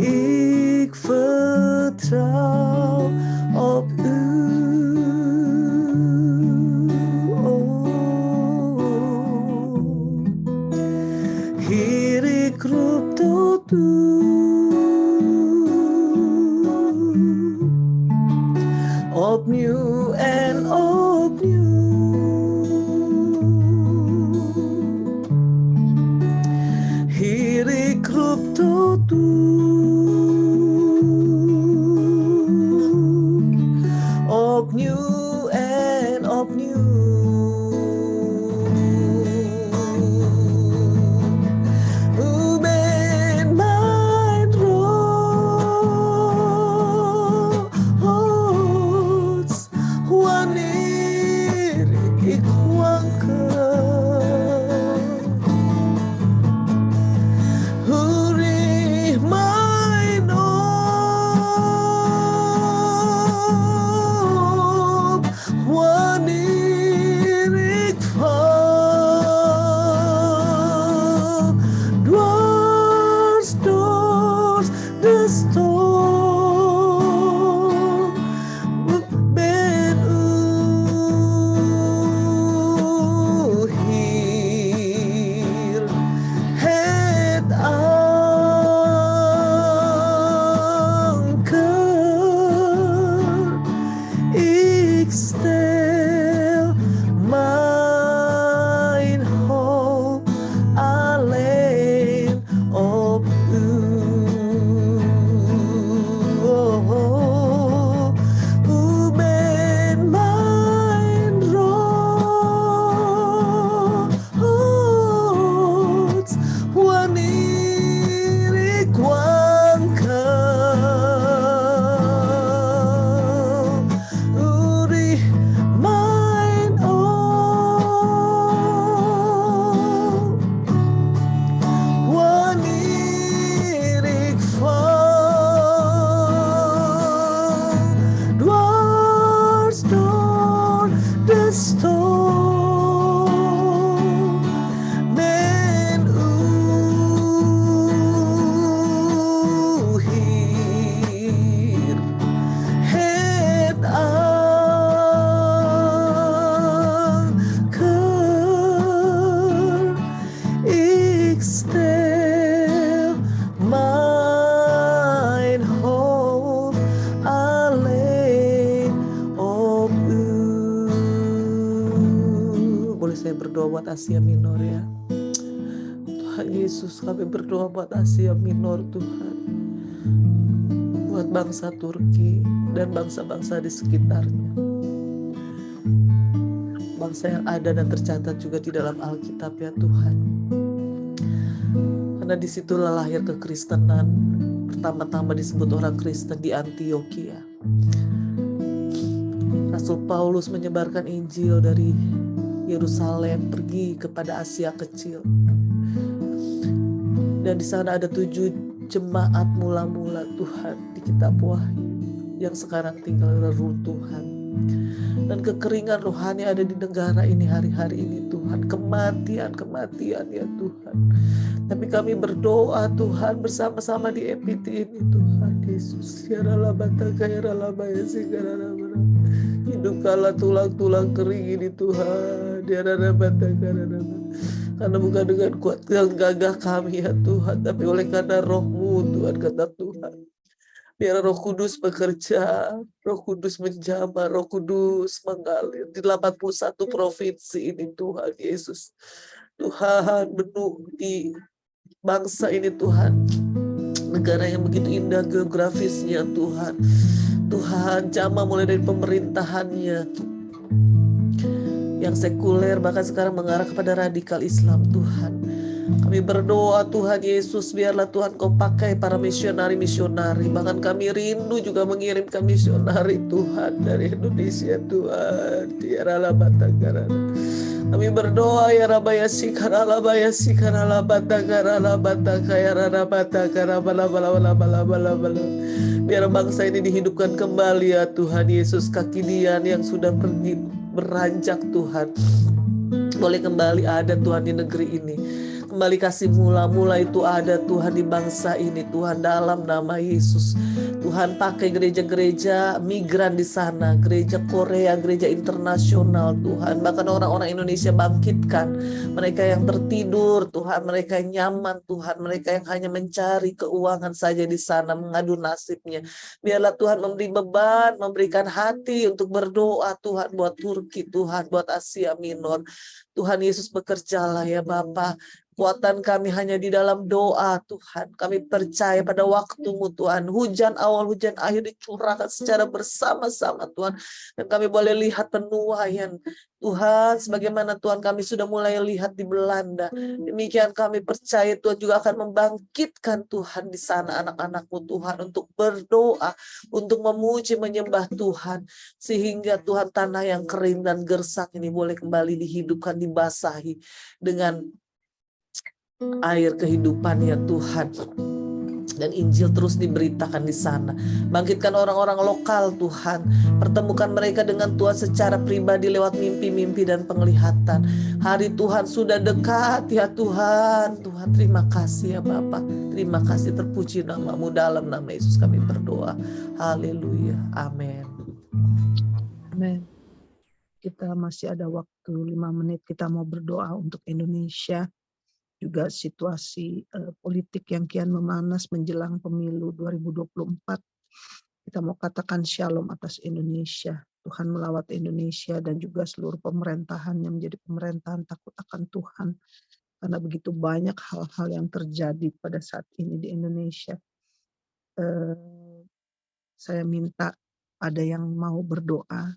[SPEAKER 2] ik vertrouw op U. Heer, ik roep tot U. Opnieuw en opnieuw. Heer, ik roep tot U. Opnieuw en opnieuw. U bent mijn rots wanneer ik wankel. U richt mij berdoa buat Asia Minor ya. Tuhan Yesus, kami berdoa buat Asia Minor Tuhan. Buat bangsa Turki dan bangsa-bangsa di sekitarnya. Bangsa yang ada dan tercatat juga di dalam Alkitab ya Tuhan. Karena disitulah lahir kekristenan. Pertama-tama disebut orang Kristen di Antioquia. Rasul Paulus menyebarkan Injil dari Yerusalem pergi kepada Asia Kecil. Dan di sana ada 7 jemaat mula-mula Tuhan di kitab Wahyu yang sekarang tinggal reruntuhan. Dan kekeringan rohani ada di negara ini hari-hari ini Tuhan. Kematian ya Tuhan. Tapi kami berdoa Tuhan bersama-sama di EPT ini Tuhan Yesus. Hidupkanlah tulang-tulang kering ini Tuhan. Karena bukan dengan kuat dan gagah kami ya Tuhan, tapi oleh karena Roh-Mu Tuhan, kata Tuhan. Biar Roh Kudus bekerja, Roh Kudus menjamah, Roh Kudus mengalir di 81 provinsi ini Tuhan Yesus. Tuhan penuh di bangsa ini Tuhan. Negara yang begitu indah geografisnya Tuhan. Tuhan jamah mulai dari pemerintahannya yang sekuler bahkan sekarang mengarah kepada radikal Islam Tuhan. Kami berdoa Tuhan Yesus, biarlah Tuhan Kau pakai para misionari-misionari. Bahkan kami rindu juga mengirimkan misionari Tuhan dari Indonesia Tuhan. Kami berdoa ya Rabaya Sikara Labaya Sikara Labatagara Labatakaya Rabatakara Bala. Biar bangsa ini dihidupkan kembali ya Tuhan Yesus. Kaki Dian yang sudah pergi beranjak Tuhan boleh kembali ada Tuhan di negeri ini. Kembali kasih mula-mula itu ada Tuhan di bangsa ini Tuhan, dalam nama Yesus. Tuhan pakai gereja-gereja migran di sana, gereja Korea, gereja internasional Tuhan. Bahkan orang-orang Indonesia bangkitkan, mereka yang tertidur Tuhan, mereka yang nyaman Tuhan, mereka yang hanya mencari keuangan saja di sana, mengadu nasibnya. Biarlah Tuhan memberi beban, memberikan hati untuk berdoa Tuhan buat Turki Tuhan, buat Asia Minor. Tuhan Yesus bekerjalah ya Bapa. Kekuatan kami hanya di dalam doa Tuhan. Kami percaya pada waktu-Mu Tuhan. Hujan awal, hujan akhir dicurahkan secara bersama-sama Tuhan. Dan kami boleh lihat penuaian Tuhan. Sebagaimana Tuhan kami sudah mulai lihat di Belanda. Demikian kami percaya Tuhan juga akan membangkitkan Tuhan di sana anak-anak-Mu Tuhan. Untuk berdoa, untuk memuji, menyembah Tuhan. Sehingga Tuhan tanah yang kering dan gersak ini boleh kembali dihidupkan, dibasahi dengan air kehidupan ya Tuhan. Dan Injil terus diberitakan di sana. Bangkitkan orang-orang lokal Tuhan. Pertemukan mereka dengan Tuhan secara pribadi lewat mimpi-mimpi dan penglihatan. Hari Tuhan sudah dekat ya Tuhan. Tuhan terima kasih ya Bapa. Terima kasih, terpuji nama-Mu, dalam nama Yesus kami berdoa. Haleluya. Amin.
[SPEAKER 1] Amin. Kita masih ada waktu 5 menit, kita mau berdoa untuk Indonesia. Juga situasi politik yang kian memanas menjelang pemilu 2024. Kita mau katakan shalom atas Indonesia. Tuhan melawat Indonesia dan juga seluruh pemerintahan yang menjadi pemerintahan takut akan Tuhan. Karena begitu banyak hal-hal yang terjadi pada saat ini di Indonesia. Saya minta ada yang mau berdoa.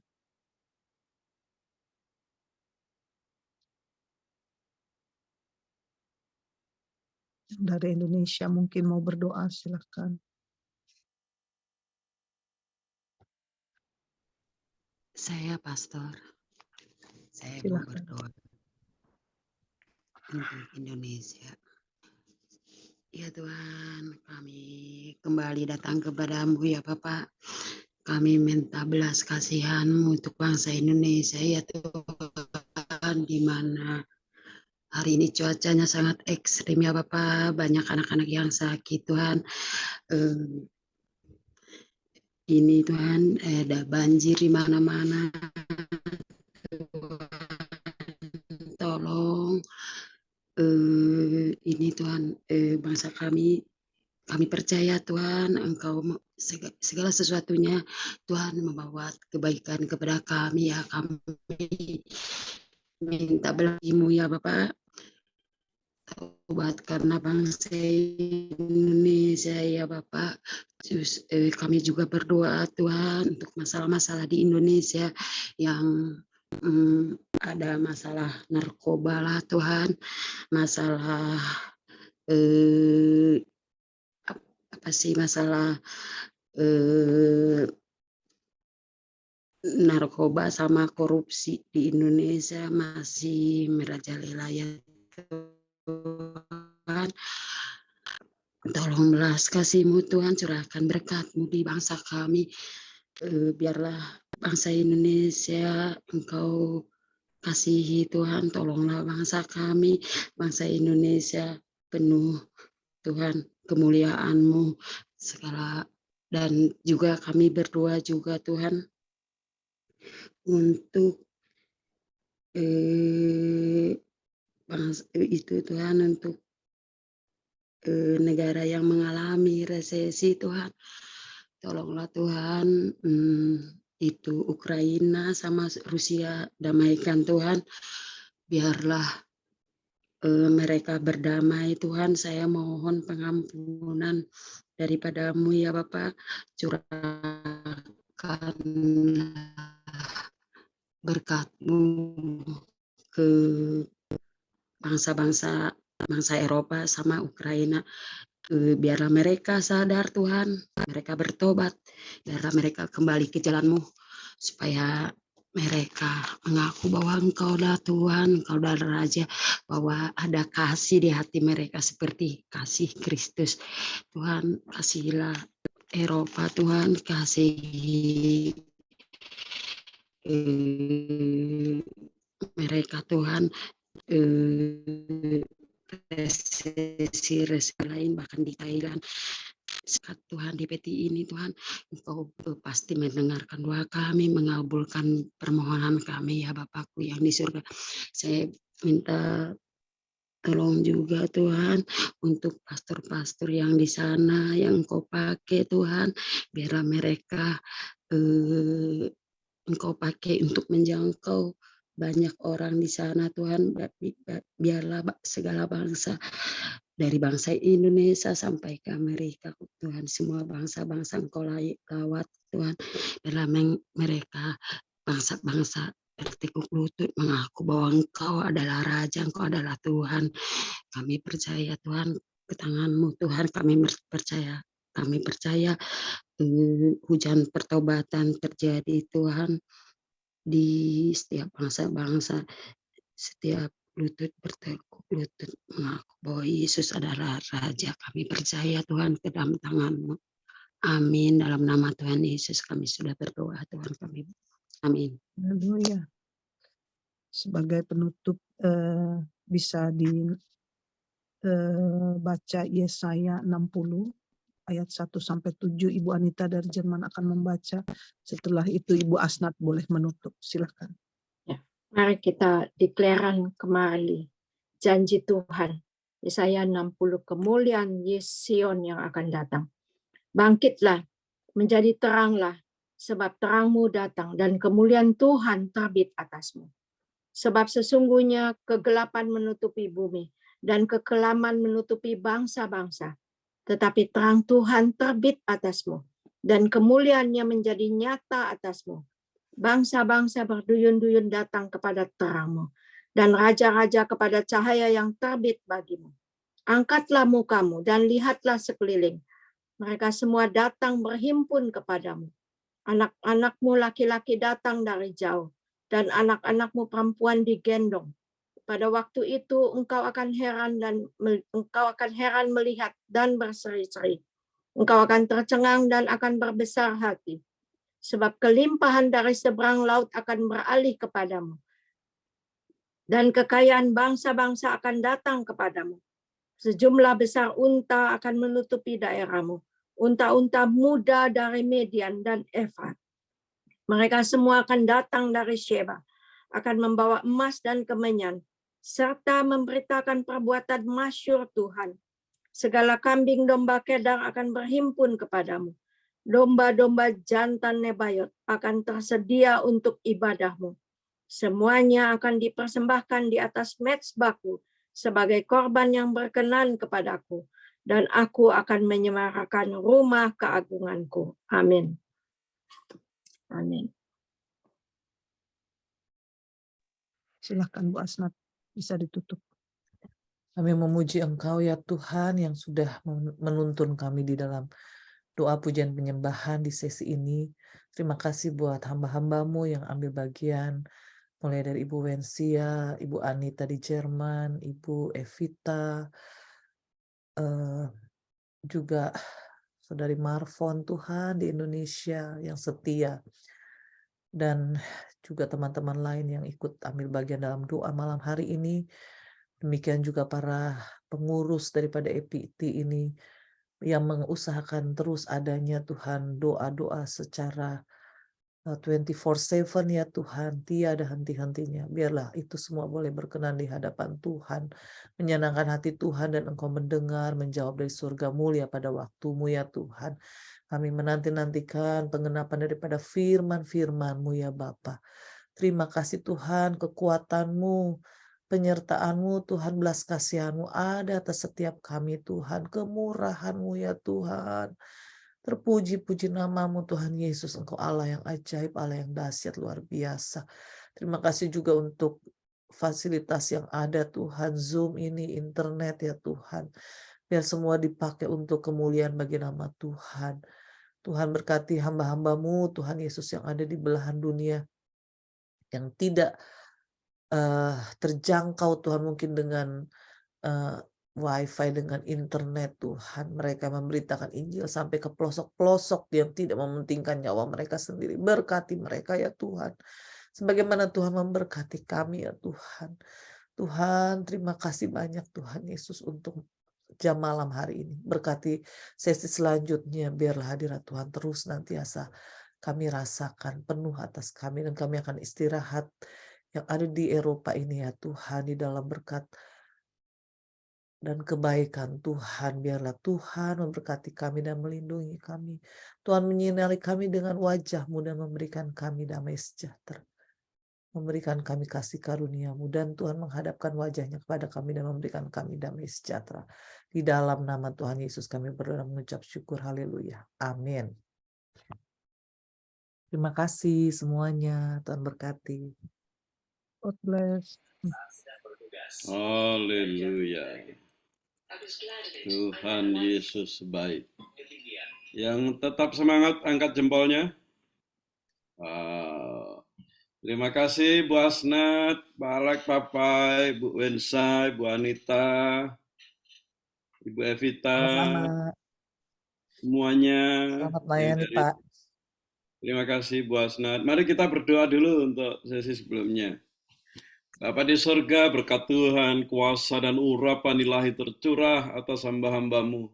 [SPEAKER 1] Dari Indonesia mungkin mau berdoa, silakan.
[SPEAKER 5] Saya pastor, saya mau
[SPEAKER 1] Silakan.
[SPEAKER 5] berdoa untuk Indonesia. Ya Tuhan, kami kembali datang kepadamu ya Bapak. Kami minta belas kasihan-Mu untuk bangsa Indonesia ya Tuhan, di mana hari ini cuacanya sangat ekstrim ya Bapak. Banyak anak-anak yang sakit Tuhan. Ini Tuhan, ada banjir di mana-mana. Tolong ini Tuhan, bangsa kami percaya Tuhan, Engkau segala sesuatunya Tuhan membawa kebaikan kepada kami ya. Kami minta belajimu ya Bapak. Taubat karena bangsa Indonesia ya Bapak. Kami juga berdoa Tuhan untuk masalah-masalah di Indonesia yang ada masalah narkoba lah Tuhan, masalah apa sih masalah narkoba sama korupsi di Indonesia masih merajalela ya Tuhan. Tolong belas kasih-Mu Tuhan, curahkan berkat-Mu di bangsa kami. Biarlah bangsa Indonesia Engkau kasihi Tuhan, tolonglah bangsa kami, bangsa Indonesia penuh Tuhan kemuliaan-Mu segala, dan juga kami berdoa juga Tuhan untuk itu Tuhan, untuk negara yang mengalami resesi Tuhan, tolonglah Tuhan, itu Ukraina sama Rusia damaikan Tuhan, biarlah mereka berdamai Tuhan. Saya mohon pengampunan daripada-Mu ya Bapak, curahkan berkat-Mu ke bangsa-bangsa Eropa sama Ukraina, biarlah mereka sadar Tuhan, mereka bertobat, biarlah mereka kembali ke jalan-Mu, supaya mereka mengaku bahwa Engkau adalah Tuhan, Engkau adalah Raja, bahwa ada kasih di hati mereka seperti kasih Kristus. Tuhan, kasihilah Eropa Tuhan, kasihi mereka Tuhan, resesi lain bahkan di Thailand. Sekat Tuhan di peti ini Tuhan, Engkau pasti mendengarkan doa kami, mengabulkan permohonan kami ya Bapakku yang di surga. Saya minta tolong juga Tuhan untuk pastor-pastor yang di sana yang Engkau pakai Tuhan, biarlah mereka Engkau pakai untuk menjangkau banyak orang di sana Tuhan, biarlah segala bangsa, dari bangsa Indonesia sampai ke Amerika Tuhan, semua bangsa-bangsa Engkau lawat Tuhan, biarlah mereka bangsa-bangsa bertekuk lutut mengaku bahwa Engkau adalah Raja, Engkau adalah Tuhan. Kami percaya Tuhan ke tangan-Mu Tuhan, kami percaya hujan pertobatan terjadi Tuhan di setiap bangsa-bangsa, setiap lutut bertekuk lutut mengaku bahwa Yesus adalah Raja. Kami percaya Tuhan ke dalam tangan-Mu. Amin. Dalam nama Tuhan Yesus kami sudah berdoa Tuhan kami. Amin.
[SPEAKER 1] Haleluya. Sebagai penutup bisa dibaca Yesaya 60 ayat 1-7. Ibu Anita dari Jerman akan membaca. Setelah itu Ibu Asnat boleh menutup. Silakan.
[SPEAKER 3] Ya, mari kita deklarasi kembali janji Tuhan. Yesaya 60, kemuliaan Sion yang akan datang. Bangkitlah, menjadi teranglah, sebab terangmu datang dan kemuliaan Tuhan terbit atasmu. Sebab sesungguhnya kegelapan menutupi bumi dan kekelaman menutupi bangsa-bangsa. Tetapi terang Tuhan terbit atasmu, dan kemuliaannya menjadi nyata atasmu. Bangsa-bangsa berduyun-duyun datang kepada terangmu, dan raja-raja kepada cahaya yang terbit bagimu. Angkatlah mukamu dan lihatlah sekeliling. Mereka semua datang berhimpun kepadamu. Anak-anakmu laki-laki datang dari jauh, dan anak-anakmu perempuan digendong. Pada waktu itu engkau akan heran melihat dan berseri-seri. Engkau akan tercengang dan akan berbesar hati. Sebab kelimpahan dari seberang laut akan beralih kepadamu. Dan kekayaan bangsa-bangsa akan datang kepadamu. Sejumlah besar unta akan menutupi daerahmu. Unta-unta muda dari Median dan Efrat. Mereka semua akan datang dari Sheba. Akan membawa emas dan kemenyan, serta memberitakan perbuatan masyhur Tuhan. Segala kambing domba Kedar akan berhimpun kepadamu. Domba-domba jantan Nebayot akan tersedia untuk ibadahmu. Semuanya akan dipersembahkan di atas mezbahku sebagai korban yang berkenan kepadaku, dan aku akan menyemarakan rumah keagunganku. Amin. Amin.
[SPEAKER 1] Silakan Bu Asnat, bisa ditutup.
[SPEAKER 2] Kami memuji Engkau ya Tuhan yang sudah menuntun kami di dalam doa pujian penyembahan di sesi ini. Terima kasih buat hamba-hambamu yang ambil bagian, mulai dari Ibu Wensia, Ibu Anita di Jerman, Ibu Evita, juga Saudari Marfon Tuhan di Indonesia yang setia, dan juga teman-teman lain yang ikut ambil bagian dalam doa malam hari ini. Demikian juga para pengurus daripada EPT ini yang mengusahakan terus adanya Tuhan doa-doa secara 24/7 ya Tuhan, tiada henti-hentinya. Biarlah itu semua boleh berkenan di hadapan Tuhan, menyenangkan hati Tuhan, dan Engkau mendengar, menjawab dari surga mulia pada waktumu ya Tuhan. Kami menanti-nantikan pengenapan daripada firman-firman-Mu ya Bapa. Terima kasih Tuhan, kekuatan-Mu, penyertaan-Mu Tuhan, belas kasihan-Mu ada atas setiap kami Tuhan, kemurahan-Mu ya Tuhan. Terpuji-puji nama-Mu Tuhan Yesus, Engkau Allah yang ajaib, Allah yang dahsyat luar biasa. Terima kasih juga untuk fasilitas yang ada Tuhan, Zoom ini, internet ya Tuhan. Biar semua dipakai untuk kemuliaan bagi nama Tuhan. Tuhan berkati hamba-hamba-Mu Tuhan Yesus yang ada di belahan dunia, yang tidak terjangkau Tuhan mungkin dengan wifi, dengan internet Tuhan. Mereka memberitakan Injil sampai ke pelosok-pelosok yang tidak mementingkan nyawa mereka sendiri. Berkati mereka ya Tuhan. Sebagaimana Tuhan memberkati kami ya Tuhan. Tuhan, terima kasih banyak Tuhan Yesus untuk jam malam hari ini. Berkati sesi selanjutnya, biarlah hadirat Tuhan terus nantiasa kami rasakan penuh atas kami, dan kami akan istirahat yang ada di Eropa ini ya Tuhan, di dalam berkat dan kebaikan Tuhan. Biarlah Tuhan memberkati kami dan melindungi kami. Tuhan menyinari kami dengan wajah-Mu dan memberikan kami damai sejahtera. Memberikan kami kasih karunia-Mu, dan Tuhan menghadapkan wajahnya kepada kami dan memberikan kami damai sejahtera. Di dalam nama Tuhan Yesus kami berdoa mengucap syukur. Haleluya. Amin. Terima kasih semuanya. Tuhan berkati.
[SPEAKER 1] God bless.
[SPEAKER 6] Haleluya. Tuhan Yesus baik. Yang tetap semangat, angkat jempolnya. Terima kasih Bu Asnat, Pak Alek, Papai, Bu Wensa, Bu Anita, Ibu Evita,
[SPEAKER 2] Sama-sama.
[SPEAKER 6] semuanya.
[SPEAKER 2] Selamat melayani Pak.
[SPEAKER 6] Terima kasih Bu Asnat. Mari kita berdoa dulu untuk sesi sebelumnya. Bapa di surga, berkat Tuhan, kuasa dan urapan ilahi tercurah atas hamba-hamba-Mu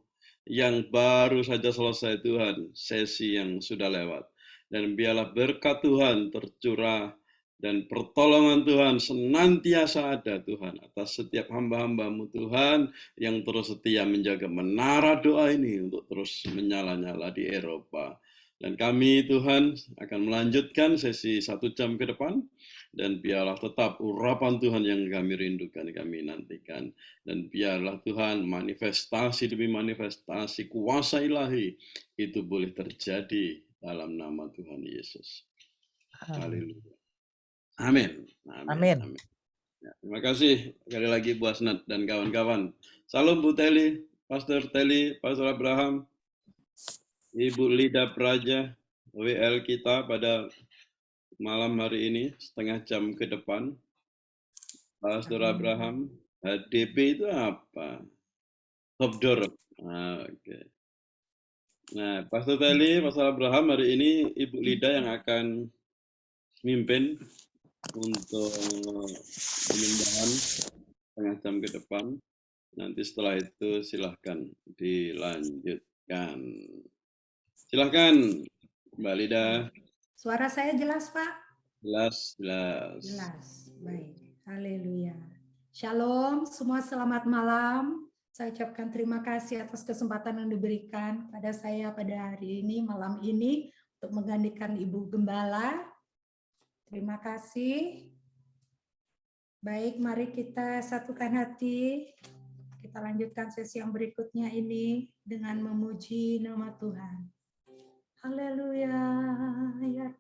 [SPEAKER 6] yang baru saja selesai Tuhan, sesi yang sudah lewat. Dan biarlah berkat Tuhan tercurah dan pertolongan Tuhan senantiasa ada Tuhan atas setiap hamba-hamba-Mu Tuhan yang terus setia menjaga menara doa ini untuk terus menyala-nyala di Eropa. Dan kami Tuhan akan melanjutkan sesi 1 jam ke depan, dan biarlah tetap urapan Tuhan yang kami rindukan, kami nantikan. Dan biarlah Tuhan manifestasi demi manifestasi kuasa ilahi itu boleh terjadi dalam nama Tuhan Yesus. Haleluya. Amin.
[SPEAKER 2] Amin.
[SPEAKER 6] Ya, terima kasih sekali lagi Bu Asnat dan kawan-kawan. Salam Bu Teli, Pastor Teli, Pastor Abraham, Ibu Lida Praja, WL kita pada malam hari ini, setengah jam ke depan. Pastor Abraham, HDP itu apa? Hobdor. Oke. Nah, Pastor Teli, Pastor Abraham, hari ini Ibu Lida yang akan mimpin untuk penyembahan setengah jam ke depan. Nanti setelah itu silahkan dilanjutkan. Silahkan Mbak Lida.
[SPEAKER 7] Suara saya jelas, Pak?
[SPEAKER 6] Jelas.
[SPEAKER 7] Jelas, baik. Haleluya. Shalom, semua selamat malam. Saya ucapkan terima kasih atas kesempatan yang diberikan pada saya pada hari ini, malam ini, untuk menggantikan Ibu Gembala. Terima kasih. Baik, mari kita satukan hati. Kita lanjutkan sesi yang berikutnya ini dengan memuji nama Tuhan. Haleluya, ya